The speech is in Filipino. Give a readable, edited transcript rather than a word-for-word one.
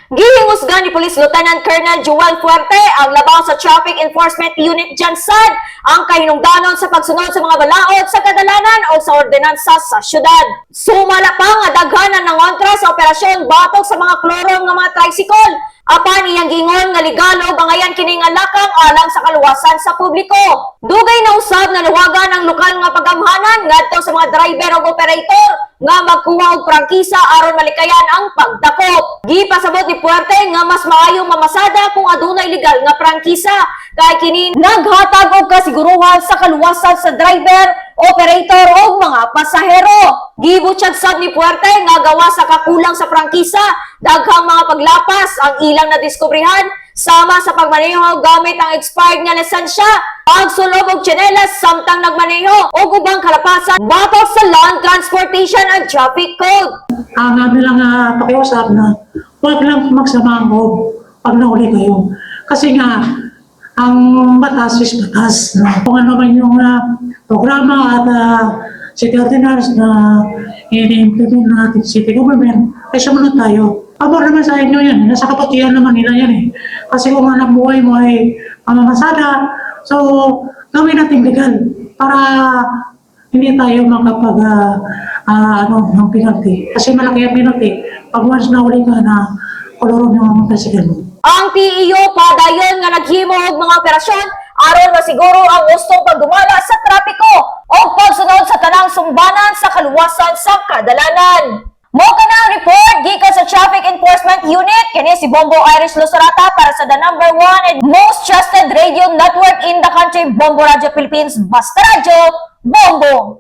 Gihingusgan ni Police Lieutenant Colonel Joel Fuerte ang labaw sa Traffic Enforcement Unit Jansan ang kahinungdanon sa pagsunod sa mga balaod sa kadalanan o sa ordinansa sa syudad. Sumala pa nga daghanan ng kontra sa operasyon batok sa mga klorong nga mga tricycle. Apan iyang gingon nga legal o bangayan kini nga lakang alang sa kaluwasan sa publiko. Dugay na usab na nawagan ang lokal nga pagamhanan ngadto sa mga driver o operator nga magkuha og prangkisa aron malikayan ang pagdakop. Gipasabot ni Fuerte nga mas maayong mamasada kung adunay legal nga prangkisa kay kini naghatag og kasiguruhan sa kaluwasan sa driver, operator o mga pasahero. Gibutyag sad ni Fuerte nga gawa sa kakulang sa prangkisa, daghang mga paglapas ang ilang nadiskubrihan sama sa pagmaneho gamit ang expired nga lisensya, pagsulob og tsinelas samtang nagmaneho o ubang kalapasan batok sa Land Transportation and Traffic Code. Ang amin lang pakiusap na huwag lang magsama ang loob pag nahuli kayo. Kasi nga, ang batas is batas. No? Kung ano man yung programa at city ordinance na ini-implement natin city government, ay sumunod tayo. Pabor naman sa inyo yan. Nasa kapatihan naman nila yan eh. Kasi kung anak buhay mo ay mamamasada, so gawin natin legal para hindi tayo makapag ng penalty. Kasi malaki ang penalty pag once na uli ka na koloron yung mga presidente mo. Ang PEO padayon nga naghimo og mga operasyon aron masiguro ang gustong pagdumala sa trapiko o pagsunod sa tanang sumbanan sa kaluwasan sa kadalanan. Mo kana ang report gikan sa Traffic Enforcement Unit kini si Bombo Irish Lucerata para sa the #1 and most trusted radio network in the country, Bombo Radio Philippines. Basta Radio, Bombo!